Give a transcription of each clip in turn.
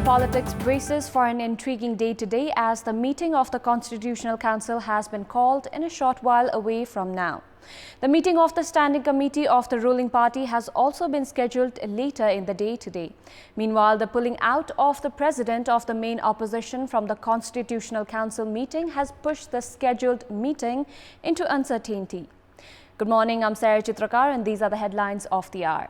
Politics braces for an intriguing day today as the meeting of the Constitutional Council has been called in a short while away from now. The meeting of the Standing Committee of the ruling party has also been scheduled later in the day today. Meanwhile, the pulling out of the president of the main opposition from the Constitutional Council meeting has pushed the scheduled meeting into uncertainty. Good morning, I'm Sher and these are the headlines of the hour.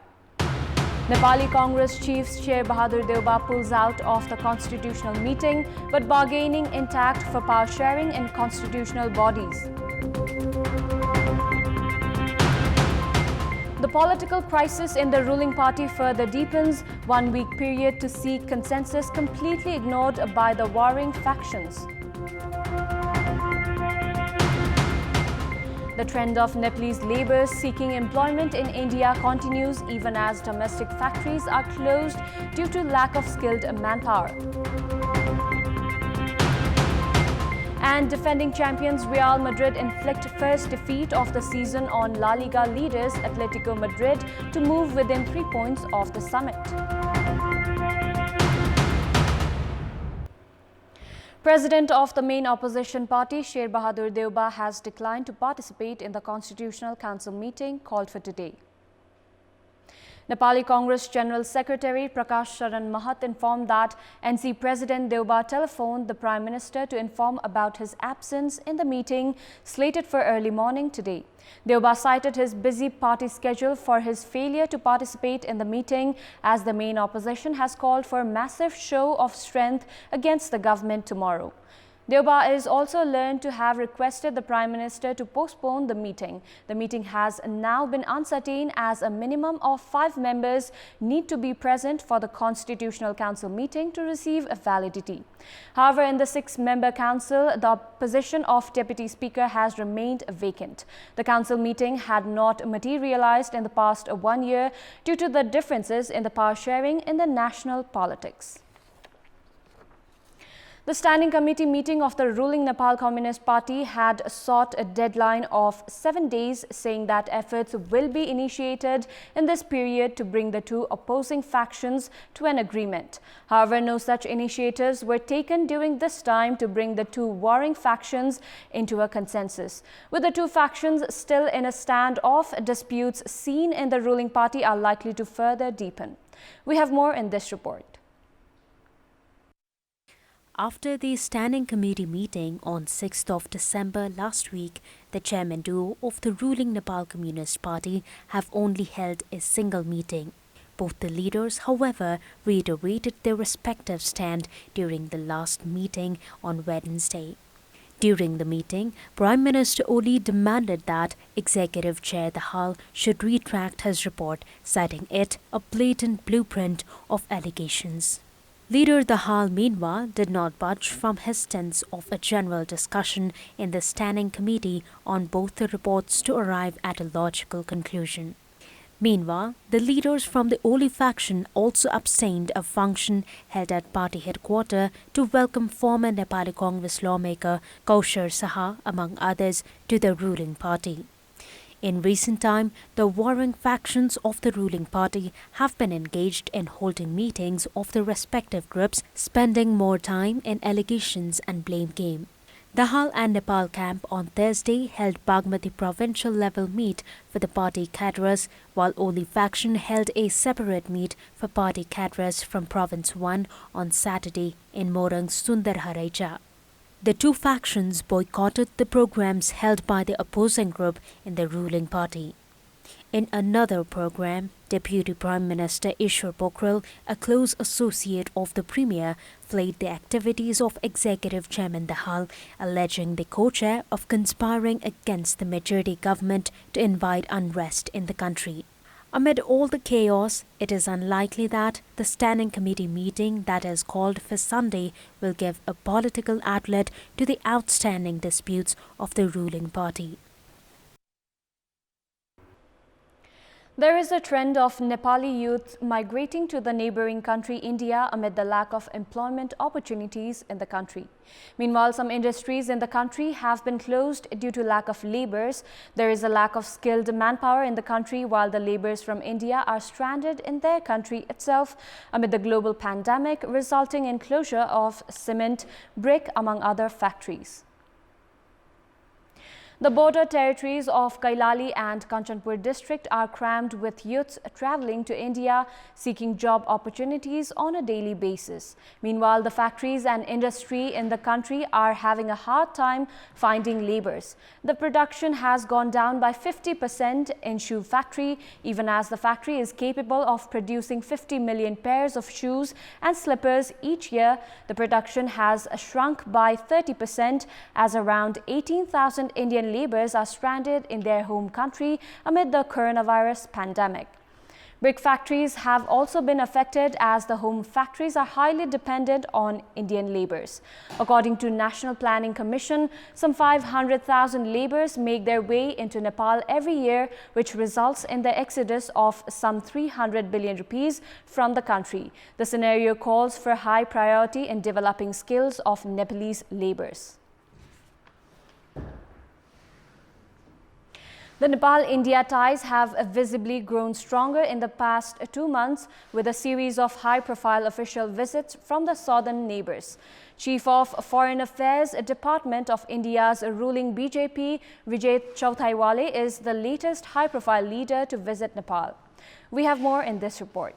Nepali Congress Chief Sher Bahadur Deuba pulls out of the constitutional meeting, but bargaining intact for power sharing in constitutional bodies. The political crisis in the ruling party further deepens, 1 week period to seek consensus completely ignored by the warring factions. The trend of Nepalese labourers seeking employment in India continues even as domestic factories are closed due to lack of skilled manpower. And defending champions Real Madrid inflict first defeat of the season on La Liga leaders Atletico Madrid to move within 3 points of the summit. President of the main opposition party, Sher Bahadur Deuba, has declined to participate in the Constitutional Council meeting called for today. Nepali Congress General Secretary Prakash Sharan Mahat informed that NC President Deuba telephoned the Prime Minister to inform about his absence in the meeting slated for early morning today. Deuba cited his busy party schedule for his failure to participate in the meeting as the main opposition has called for a massive show of strength against the government tomorrow. Deuba is also learned to have requested the Prime Minister to postpone the meeting. The meeting has now been uncertain as a minimum of 5 members need to be present for the Constitutional Council meeting to receive a validity. However, in the 6-member council, the position of Deputy Speaker has remained vacant. The council meeting had not materialized in the past 1 year due to the differences in the power sharing in the national politics. The Standing Committee meeting of the ruling Nepal Communist Party had sought a deadline of 7 days, saying that efforts will be initiated in this period to bring the two opposing factions to an agreement. However, no such initiatives were taken during this time to bring the two warring factions into a consensus. With the two factions still in a standoff, disputes seen in the ruling party are likely to further deepen. We have more in this report. After the Standing Committee meeting on 6th of December last week, the chairman duo of the ruling Nepal Communist Party have only held a single meeting. Both the leaders, however, reiterated their respective stand during the last meeting on Wednesday. During the meeting, Prime Minister Oli demanded that Executive Chair Dahal should retract his report, citing it a blatant blueprint of allegations. Leader Dahal, meanwhile, did not budge from his stance of a general discussion in the Standing Committee on both the reports to arrive at a logical conclusion. Meanwhile, the leaders from the Oli faction also abstained a function held at party headquarters to welcome former Nepali Congress lawmaker Kaushar Saha, among others, to the ruling party. In recent time, the warring factions of the ruling party have been engaged in holding meetings of the respective groups, spending more time in allegations and blame game. Dahal and Nepal camp on Thursday held Bagmati provincial level meet for the party cadres, while Oli faction held a separate meet for party cadres from Province 1 on Saturday in Morang Sundarharaicha. The two factions boycotted the programs held by the opposing group in the ruling party. In another program, Deputy Prime Minister Ishwar Pokhrel, a close associate of the Premier, flayed the activities of Executive Chairman Dahal, alleging the co-chair of conspiring against the majority government to invite unrest in the country. Amid all the chaos, it is unlikely that the Standing Committee meeting that is called for Sunday will give a political outlet to the outstanding disputes of the ruling party. There is a trend of Nepali youth migrating to the neighboring country India amid the lack of employment opportunities in the country. Meanwhile, some industries in the country have been closed due to lack of labourers. There is a lack of skilled manpower in the country, while the labourers from India are stranded in their country itself amid the global pandemic, resulting in closure of cement, brick, among other factories. The border territories of Kailali and Kanchanpur district are crammed with youths travelling to India seeking job opportunities on a daily basis. Meanwhile, the factories and industry in the country are having a hard time finding labourers. The production has gone down by 50% in shoe factory, even as the factory is capable of producing 50 million pairs of shoes and slippers each year. The production has shrunk by 30% as around 18,000 Indian labourers are stranded in their home country amid the coronavirus pandemic. Brick factories have also been affected as the home factories are highly dependent on Indian labourers. According to National Planning Commission, some 500,000 labourers make their way into Nepal every year, which results in the exodus of some 300 billion rupees from the country. The scenario calls for high priority in developing skills of Nepalese labourers. The Nepal-India ties have visibly grown stronger in the past 2 months with a series of high-profile official visits from the southern neighbours. Chief of Foreign Affairs Department of India's ruling BJP, Vijay Chauthaiwale, is the latest high-profile leader to visit Nepal. We have more in this report.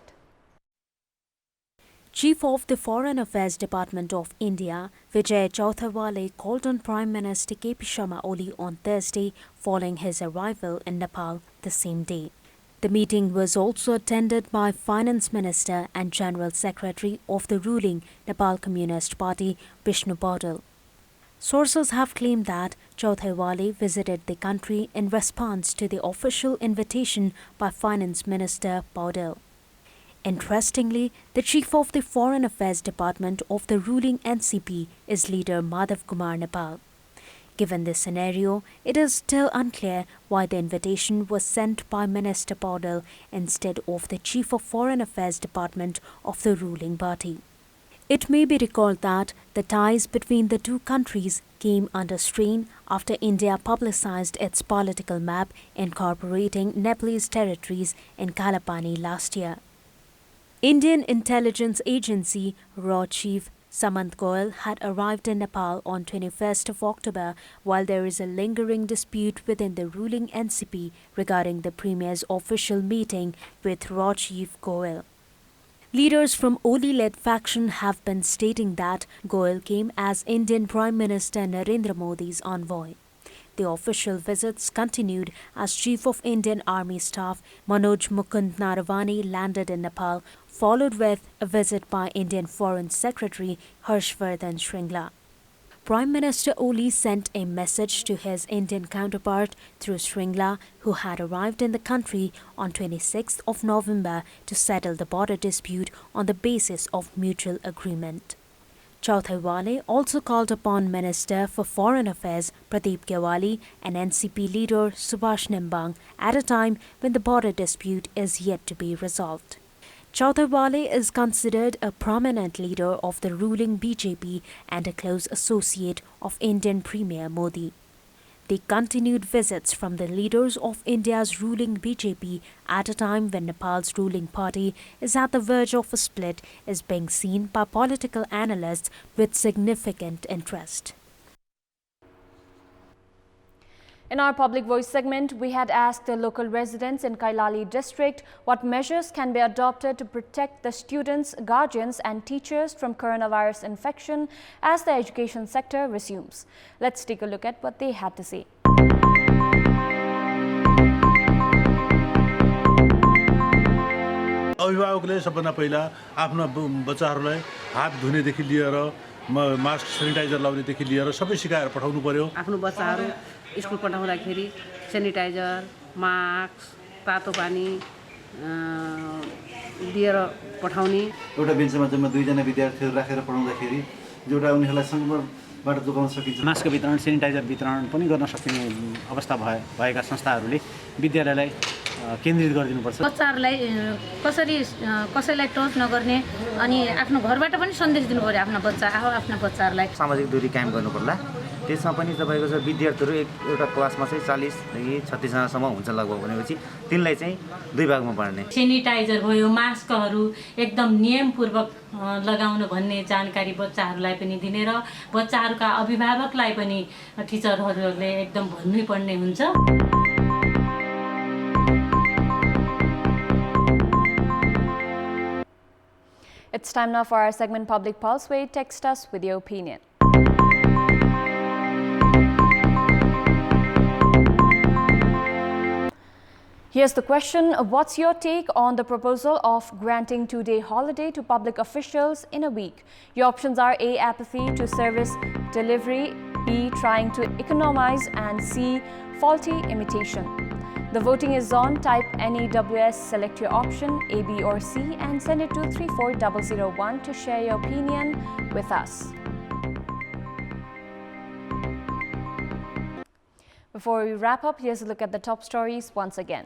Chief of the Foreign Affairs Department of India, Vijay Chauthaiwale, called on Prime Minister KP Sharma Oli on Thursday following his arrival in Nepal the same day. The meeting was also attended by Finance Minister and General Secretary of the ruling Nepal Communist Party, Bahadur. Sources have claimed that Chauthaiwale visited the country in response to the official invitation by Finance Minister Bahadur. Interestingly, the chief of the Foreign Affairs Department of the ruling NCP is leader Madhav Kumar Nepal. Given this scenario, it is still unclear why the invitation was sent by Minister Bahadur instead of the chief of Foreign Affairs Department of the ruling party. It may be recalled that the ties between the two countries came under strain after India publicized its political map incorporating Nepalese territories in Kalapani last year. Indian intelligence agency RAW chief Samant Goel had arrived in Nepal on 21st of October, while there is a lingering dispute within the ruling NCP regarding the Premier's official meeting with RAW chief Goel. Leaders from Oli-led faction have been stating that Goel came as Indian Prime Minister Narendra Modi's envoy. The official visits continued as Chief of Indian Army Staff Manoj Mukund Naravani landed in Nepal, followed with a visit by Indian Foreign Secretary Harshvardhan Shringla. Prime Minister Oli sent a message to his Indian counterpart through Shringla, who had arrived in the country on 26th of November to settle the border dispute on the basis of mutual agreement. Chauthaiwale also called upon Minister for Foreign Affairs Pradeep Gyawali and NCP leader Subhash Nimbang at a time when the border dispute is yet to be resolved. Chauthaiwale is considered a prominent leader of the ruling BJP and a close associate of Indian Premier Modi. The continued visits from the leaders of India's ruling BJP at a time when Nepal's ruling party is at the verge of a split is being seen by political analysts with significant interest. In our Public Voice segment, we had asked the local residents in Kailali district what measures can be adopted to protect the students, guardians and teachers from coronavirus infection as the education sector resumes. Let's take a look at what they had to say. अभिभावकले सबभन्दा पहिला आफ्ना बच्चाहरूलाई हात धुनेदेखि लिएर mask sanitiser लाउनेदेखि लिएर सबै सिकाएर पठाउनु पर्यो। आफ्नो बच्चाहरू स्कुल पठाउँदाखेरि सेनिटाइजर, मास्क, तातो पानी दिएर पठाउने। एउटा बेन्चमा जम्मा 2 जना विद्यार्थीहरू राखेर पढाउँदाखेरि एउटा उनीहरूलाई संक्रमणबाट जोगाउन सकिन्छ। मास्क वितरण, सेनिटाइजर वितरण पनि गर्न सकिने अवस्था भएका संस्थाहरूले विद्यालयलाई केन्द्रित गरिदिनुपर्छ। बच्चाहरूलाई कसरी कसैलाई टच नगर्ने अनि आफ्नो घरबाट पनि सन्देश दिनु पर्यो आफ्ना बच्चाहरूलाई। सामाजिक दूरी कायम गर्नु पर्ला। त्यसमा पनि तपाईँको चाहिँ विद्यार्थीहरू एउटा क्लासमा चाहिँ 40देखि 36 जनासम्म हुन्छ लगभग भनेपछि तिनलाई चाहिँ 2 भागमा बाँड्ने। सेनिटाइजर भयो, मास्कहरू एकदम नियमपूर्वक लगाउनु भन्ने जानकारी बच्चाहरूलाई पनि दिने र बच्चाहरूका अभिभावकलाई पनि टिचरहरूले एकदम भन्नै पर्ने हुन्छ। It's time now for our segment Public Pulse, where you text us with your opinion. Here's the question. What's your take on the proposal of granting 2-day holiday to public officials in a week? Your options are A. Apathy to service delivery, B. Trying to economize, and C. Faulty imitation. The voting is on. Type NEWS, select your option A, B or C and send it to 34001 to share your opinion with us. Before we wrap up, here's a look at the top stories once again.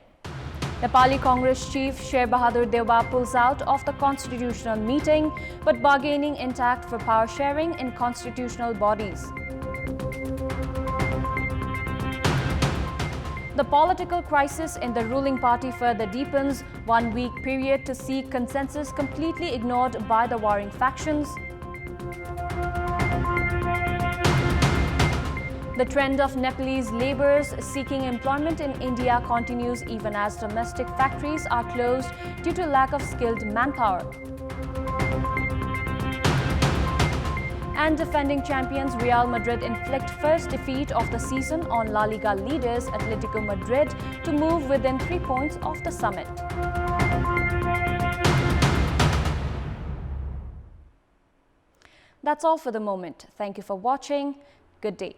Nepali Congress chief Sher Bahadur Deuba pulls out of the constitutional meeting, but bargaining intact for power sharing in constitutional bodies. The political crisis in the ruling party further deepens, 1 week period to seek consensus completely ignored by the warring factions. The trend of Nepalese labourers seeking employment in India continues even as domestic factories are closed due to lack of skilled manpower. And defending champions Real Madrid inflict first defeat of the season on La Liga leaders Atletico Madrid to move within 3 points of the summit. That's all for the moment. Thank you for watching. Good day.